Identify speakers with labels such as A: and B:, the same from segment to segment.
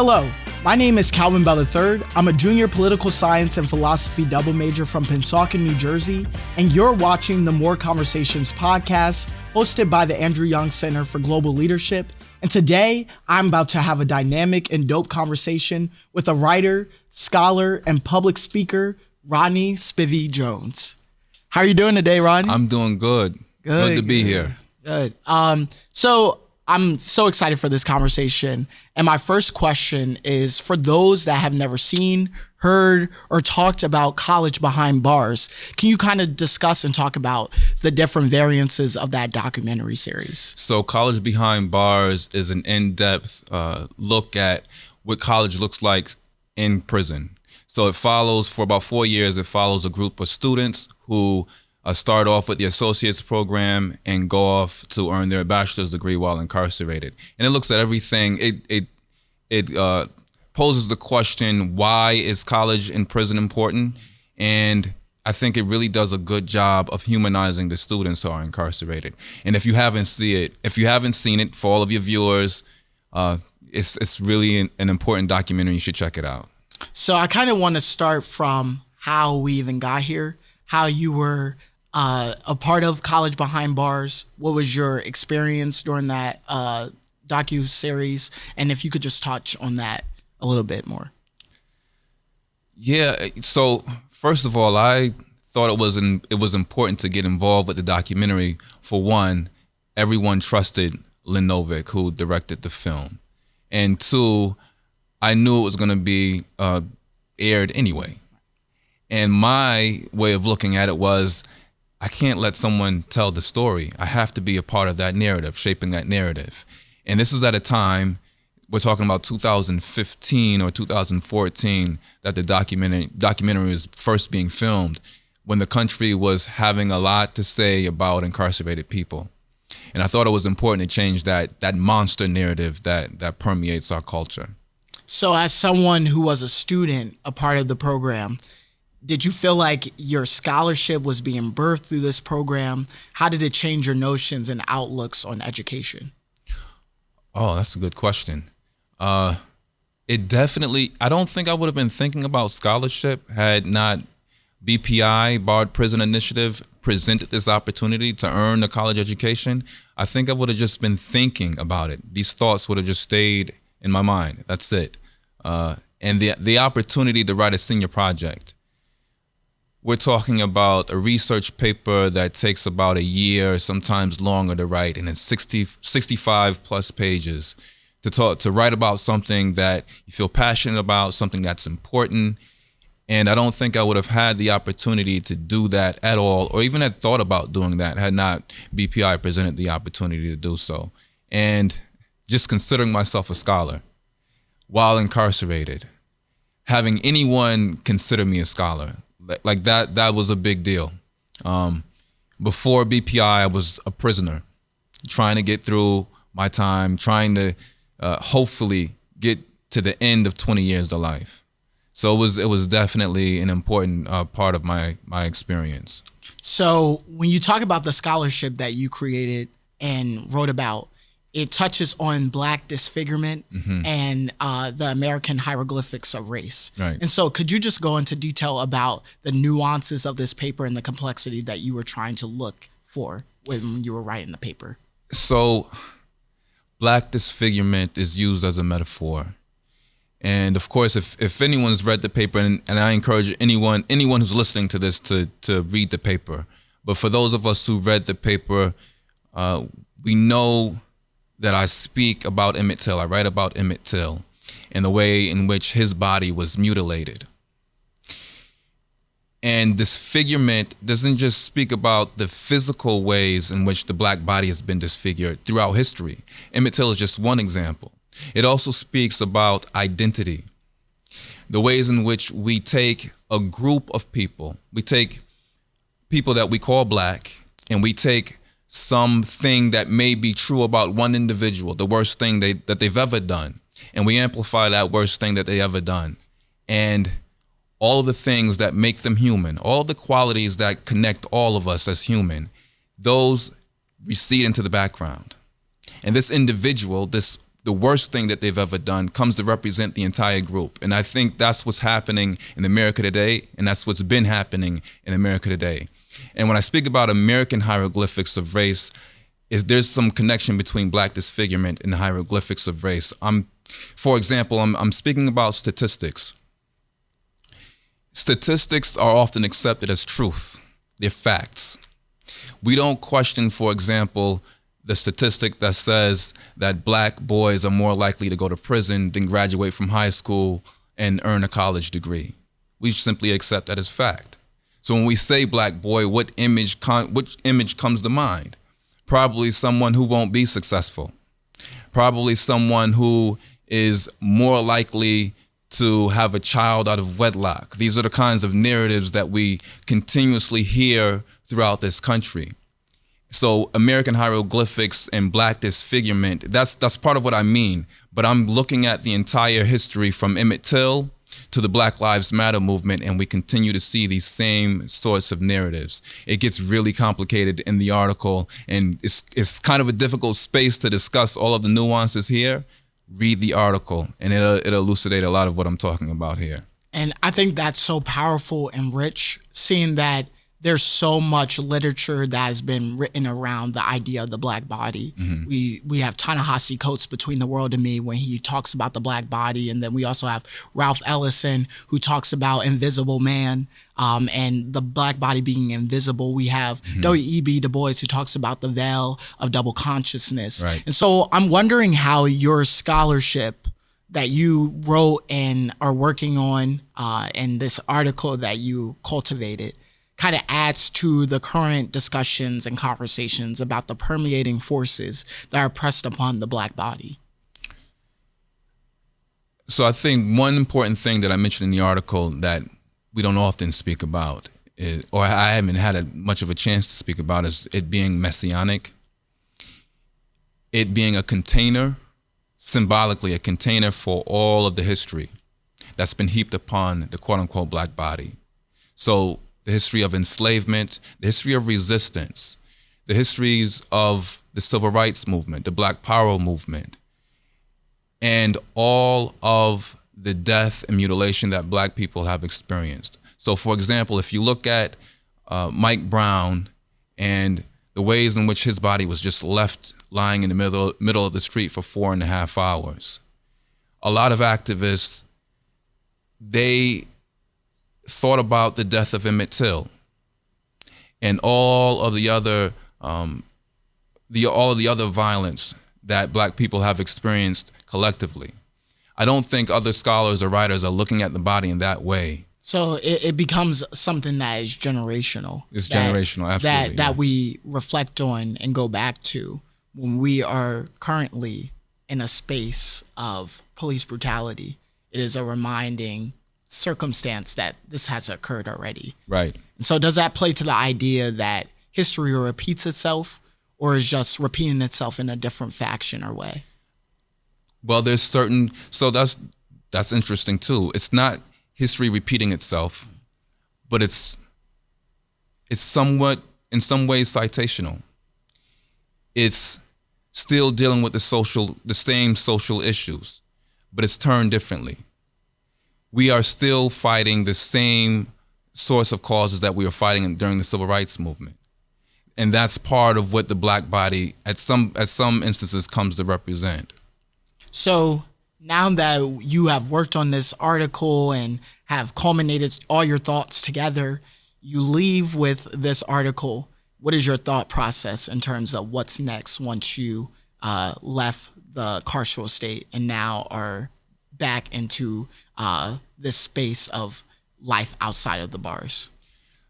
A: Hello, my name is Calvin Bell III. I'm a junior political science and philosophy double major from Pennsauken, New Jersey, and you're watching the More Conversations podcast hosted by the Andrew Young Center for Global Leadership. And today, I'm about to have a dynamic and dope conversation with a writer, scholar, and public speaker, Rodney Spivey-Jones. How are you doing today, Rodney?
B: I'm doing good. Good to be here.
A: Good. So I'm so excited for this conversation. And my first question is for those that have never seen, heard, or talked about College Behind Bars, can you kind of discuss and talk about the different variances of that documentary series?
B: So College Behind Bars is an in-depth look at what college looks like in prison. So it follows, for about 4 years, it follows a group of students who start off with the associate's program and go off to earn their bachelor's degree while incarcerated. And it looks at everything. It poses the question, why is college and prison important? And I think it really does a good job of humanizing the students who are incarcerated. And if you haven't seen it, for all of your viewers, it's really an important documentary. You should check it out.
A: So I kind of want to start from how we even got here, how you were a part of College Behind Bars. What was your experience during that docu-series? And if you could just touch on that a little bit more.
B: Yeah, so first of all, I thought it was important to get involved with the documentary. For one, everyone trusted Lynn Novick, who directed the film. And two, I knew it was going to be aired anyway. And my way of looking at it was, I can't let someone tell the story. I have to be a part of that narrative, shaping that narrative. And this is at a time, we're talking about 2015 or 2014, that the documentary was first being filmed, when the country was having a lot to say about incarcerated people. And I thought it was important to change that monster narrative that permeates our culture.
A: So as someone who was a student, a part of the program, did you feel like your scholarship was being birthed through this program? How did it change your notions and outlooks on education?
B: Oh, that's a good question. It definitely, I don't think I would have been thinking about scholarship had not BPI, Barred Prison Initiative, presented this opportunity to earn a college education. I think I would have just been thinking about it. These thoughts would have just stayed in my mind. That's it. And the opportunity to write a senior project. We're talking about a research paper that takes about a year, sometimes longer to write, and it's 65 plus pages to write about something that you feel passionate about, something that's important. And I don't think I would have had the opportunity to do that at all, or even had thought about doing that had not BPI presented the opportunity to do so. And just considering myself a scholar while incarcerated, having anyone consider me a scholar, like that was a big deal. Before BPI, I was a prisoner, trying to get through my time, trying to hopefully get to the end of 20 years of life. So it was definitely an important part of my experience.
A: So when you talk about the scholarship that you created and wrote about, it touches on Black disfigurement and the American hieroglyphics of race.
B: Right.
A: And so could you just go into detail about the nuances of this paper and the complexity that you were trying to look for when you were writing the paper?
B: So Black disfigurement is used as a metaphor. And of course, if anyone's read the paper, and I encourage anyone who's listening to this to read the paper. But for those of us who read the paper, we know that I speak about Emmett Till. I write about Emmett Till and the way in which his body was mutilated. And disfigurement doesn't just speak about the physical ways in which the Black body has been disfigured throughout history. Emmett Till is just one example. It also speaks about identity, the ways in which we take a group of people, we take people that we call Black, and we take something that may be true about one individual, the worst thing that they've ever done, and we amplify that worst thing that they ever done. And all of the things that make them human, all the qualities that connect all of us as human, those recede into the background. And this individual, this the worst thing that they've ever done comes to represent the entire group. And I think that's what's happening in America today, and that's what's been happening in America today. And when I speak about American hieroglyphics of race, there's some connection between Black disfigurement and the hieroglyphics of race. For example, I'm speaking about statistics. Statistics are often accepted as truth. They're facts. We don't question, for example, the statistic that says that Black boys are more likely to go to prison than graduate from high school and earn a college degree. We simply accept that as fact. So when we say Black boy, which image comes to mind? Probably someone who won't be successful. Probably someone who is more likely to have a child out of wedlock. These are the kinds of narratives that we continuously hear throughout this country. So American hieroglyphics and Black disfigurement, that's part of what I mean. But I'm looking at the entire history from Emmett Till to the Black Lives Matter movement, and we continue to see these same sorts of narratives. It gets really complicated in the article, and it's kind of a difficult space to discuss all of the nuances here. Read the article, and it'll elucidate a lot of what I'm talking about here.
A: And I think that's so powerful and rich, seeing that there's so much literature that has been written around the idea of the Black body. Mm-hmm. We have Ta-Nehisi Coates, Between the World and Me, when he talks about the Black body. And then we also have Ralph Ellison, who talks about Invisible Man and the Black body being invisible. We have W.E.B. Du Bois, who talks about the veil of double consciousness.
B: Right.
A: And so I'm wondering how your scholarship that you wrote and are working on in this article that you cultivated kind of adds to the current discussions and conversations about the permeating forces that are pressed upon the Black body.
B: So I think one important thing that I mentioned in the article that we don't often speak about, or I haven't had much of a chance to speak about, is it being messianic. It being a container, symbolically a container for all of the history that's been heaped upon the quote-unquote Black body. So the history of enslavement, the history of resistance, the histories of the civil rights movement, the Black Power movement, and all of the death and mutilation that Black people have experienced. So, for example, if you look at Mike Brown and the ways in which his body was just left lying in the middle of the street for 4.5 hours, a lot of activists, they thought about the death of Emmett Till and all of the other violence that Black people have experienced collectively. I don't think other scholars or writers are looking at the body in that way.
A: So it becomes something that is generational.
B: It's generational, absolutely.
A: That we reflect on and go back to when we are currently in a space of police brutality. It is a reminding circumstance that this has occurred already.
B: Right.
A: So does that play to the idea that history repeats itself, or is just repeating itself in a different faction or way?
B: Well, so that's interesting too. It's not history repeating itself, but it's somewhat, in some ways, citational. It's still dealing with the same social issues, but it's turned differently. We are still fighting the same source of causes that we were fighting during the civil rights movement. And that's part of what the Black body at some instances comes to represent.
A: So now that you have worked on this article and have culminated all your thoughts together, you leave with this article. What is your thought process in terms of what's next once you left the carceral state and now are back into this space of life outside of the bars?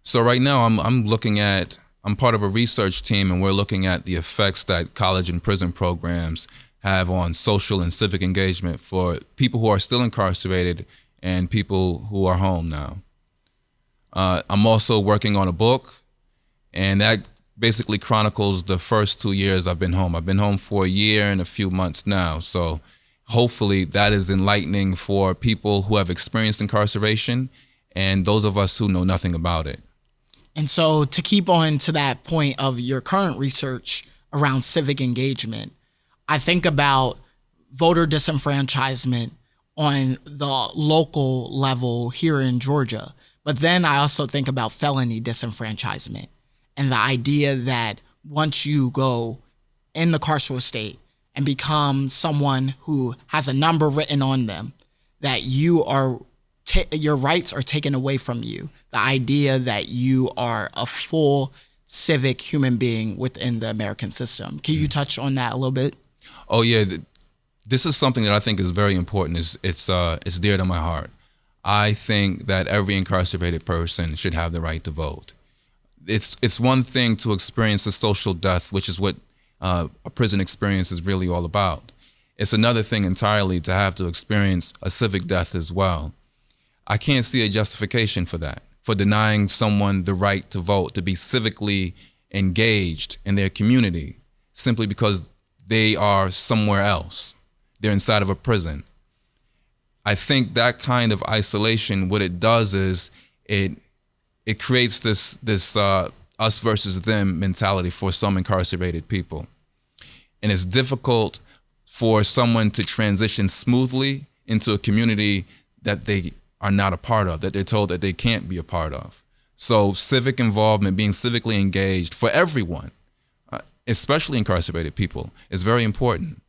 B: So right now I'm part of a research team, and we're looking at the effects that college and prison programs have on social and civic engagement for people who are still incarcerated and people who are home now. I'm also working on a book, and that basically chronicles the first 2 years I've been home. I've been home for a year and a few months now, so hopefully that is enlightening for people who have experienced incarceration and those of us who know nothing about it.
A: And so to keep on to that point of your current research around civic engagement, I think about voter disenfranchisement on the local level here in Georgia. But then I also think about felony disenfranchisement and the idea that once you go in the carceral state and become someone who has a number written on them, that you are your rights are taken away from you. The idea that you are a full civic human being within the American system. Can you touch on that a little bit?
B: Oh yeah, this is something that I think is very important. It's dear to my heart. I think that every incarcerated person should have the right to vote. It's one thing to experience a social death, which is what a prison experience is really all about. It's another thing entirely to have to experience a civic death as well. I can't see a justification for that, for denying someone the right to vote, to be civically engaged in their community simply because they are somewhere else. They're inside of a prison. I think that kind of isolation, what it does is it creates this us versus them mentality for some incarcerated people. And it's difficult for someone to transition smoothly into a community that they are not a part of, that they're told that they can't be a part of. So civic involvement, being civically engaged for everyone, especially incarcerated people, is very important.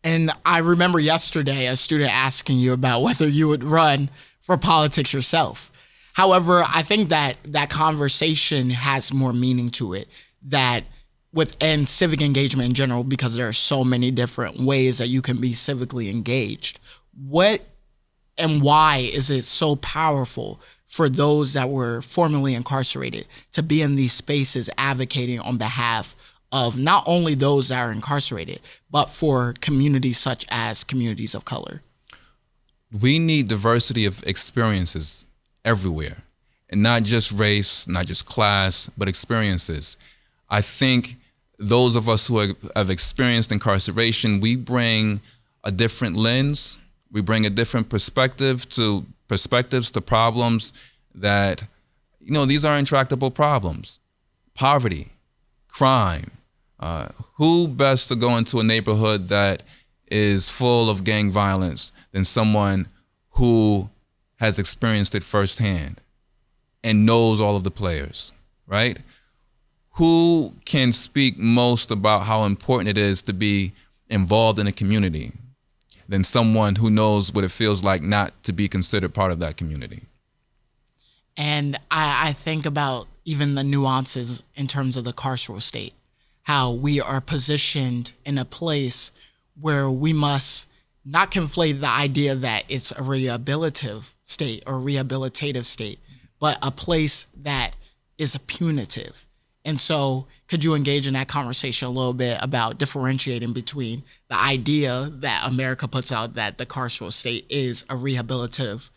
A: And I remember yesterday a student asking you about whether you would run for politics yourself. However, I think that conversation has more meaning to it, that within civic engagement in general, because there are so many different ways that you can be civically engaged. What and why is it so powerful for those that were formerly incarcerated to be in these spaces advocating on behalf of not only those that are incarcerated, but for communities such as communities of color?
B: We need diversity of experiences everywhere, and not just race, not just class, but experiences. I think those of us who have experienced incarceration, we bring a different lens. We bring a different perspectives to problems that, these are intractable problems. Poverty, crime. Who best to go into a neighborhood that is full of gang violence than someone who has experienced it firsthand and knows all of the players, right? Who can speak most about how important it is to be involved in a community than someone who knows what it feels like not to be considered part of that community?
A: And I think about even the nuances in terms of the carceral state, how we are positioned in a place where we must not conflate the idea that it's a rehabilitative state or rehabilitative state, but a place that is punitive. And so could you engage in that conversation a little bit about differentiating between the idea that America puts out that the carceral state is a rehabilitative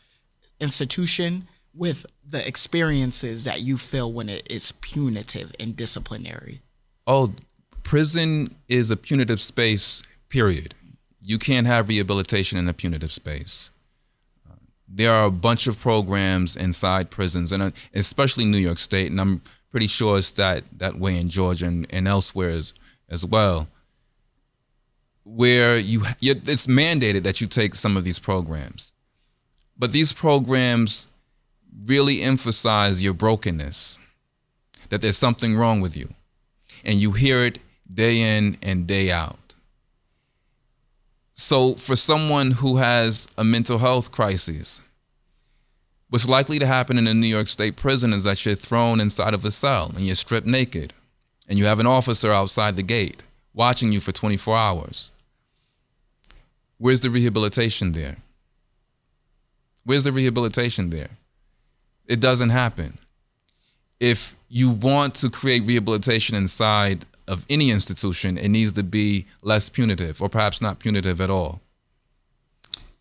A: institution with the experiences that you feel when it is punitive and disciplinary?
B: Oh, prison is a punitive space, period. You can't have rehabilitation in a punitive space. There are a bunch of programs inside prisons, and especially New York State, and I'm pretty sure it's that way in Georgia and elsewhere as well, where it's mandated that you take some of these programs. But these programs really emphasize your brokenness, that there's something wrong with you, and you hear it day in and day out. So for someone who has a mental health crisis, what's likely to happen in a New York State prison is that you're thrown inside of a cell and you're stripped naked, and you have an officer outside the gate watching you for 24 hours. Where's the rehabilitation there? Where's the rehabilitation there? It doesn't happen. If you want to create rehabilitation inside of any institution, it needs to be less punitive, or perhaps not punitive at all.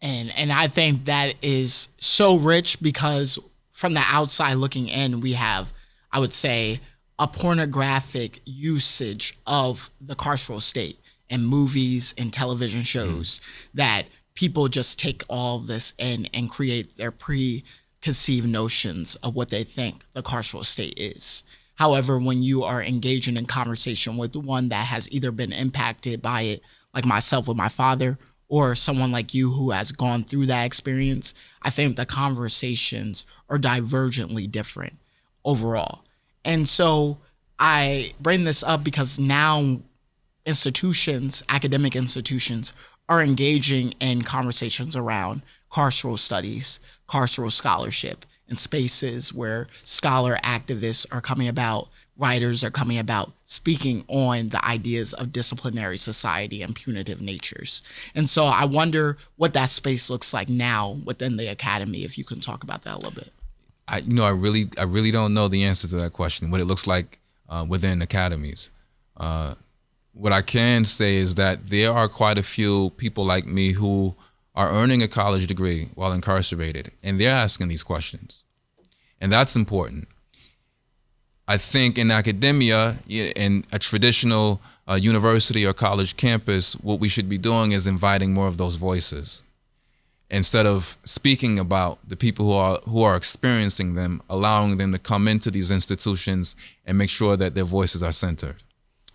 A: And I think that is so rich because from the outside looking in, we have, I would say, a pornographic usage of the carceral state in movies and television shows that people just take all this in and create their preconceived notions of what they think the carceral state is. However, when you are engaging in conversation with one that has either been impacted by it, like myself with my father, or someone like you who has gone through that experience, I think the conversations are divergently different overall. And so I bring this up because now academic institutions, are engaging in conversations around carceral studies, carceral scholarship, and spaces where scholar activists are coming about, writers are coming about, speaking on the ideas of disciplinary society and punitive natures. And so I wonder what that space looks like now within the academy, if you can talk about that a little bit.
B: I really don't know the answer to that question, what it looks like within academies. What I can say is that there are quite a few people like me who are earning a college degree while incarcerated, and they're asking these questions. And that's important. I think in academia, in a traditional university or college campus, what we should be doing is inviting more of those voices. Instead of speaking about the people who are experiencing them, allowing them to come into these institutions and make sure that their voices are centered.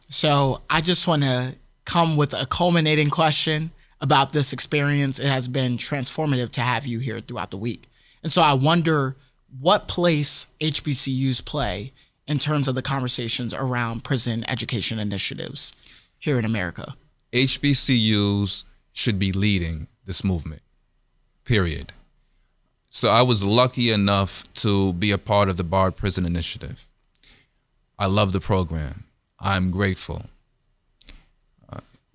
A: So I just want to come with a culminating question about this experience. It has been transformative to have you here throughout the week. And so I wonder what place HBCUs play in terms of the conversations around prison education initiatives here in America.
B: HBCUs should be leading this movement, period. So I was lucky enough to be a part of the Barred Prison Initiative. I love the program. I'm grateful.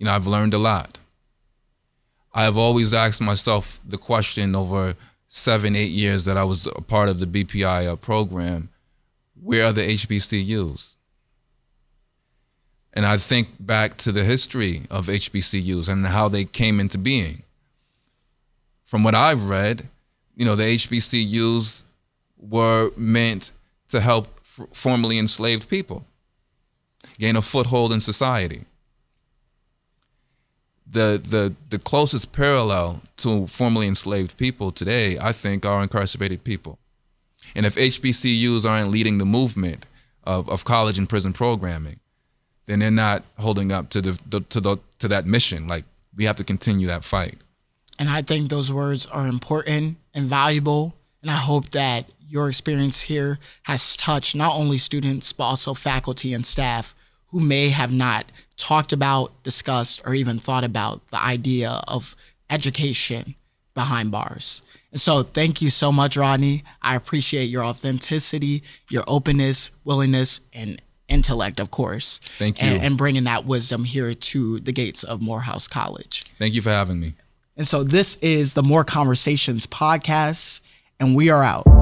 B: I've learned a lot. I've always asked myself the question over 7-8 years that I was a part of the BPI program, where are the HBCUs? And I think back to the history of HBCUs and how they came into being. From what I've read, the HBCUs were meant to help formerly enslaved people gain a foothold in society. The closest parallel to formerly enslaved people today, I think, are incarcerated people. And if HBCUs aren't leading the movement of college and prison programming, then they're not holding up to that mission. Like, we have to continue that fight.
A: And I think those words are important and valuable. And I hope that your experience here has touched not only students, but also faculty and staff who may have not talked about, discussed, or even thought about the idea of education behind bars. And so thank you so much, Rodney. I appreciate your authenticity, your openness, willingness, and intellect, of course.
B: Thank you.
A: And bringing that wisdom here to the gates of Morehouse College.
B: Thank you for having me.
A: And so this is the More Conversations podcast, and we are out.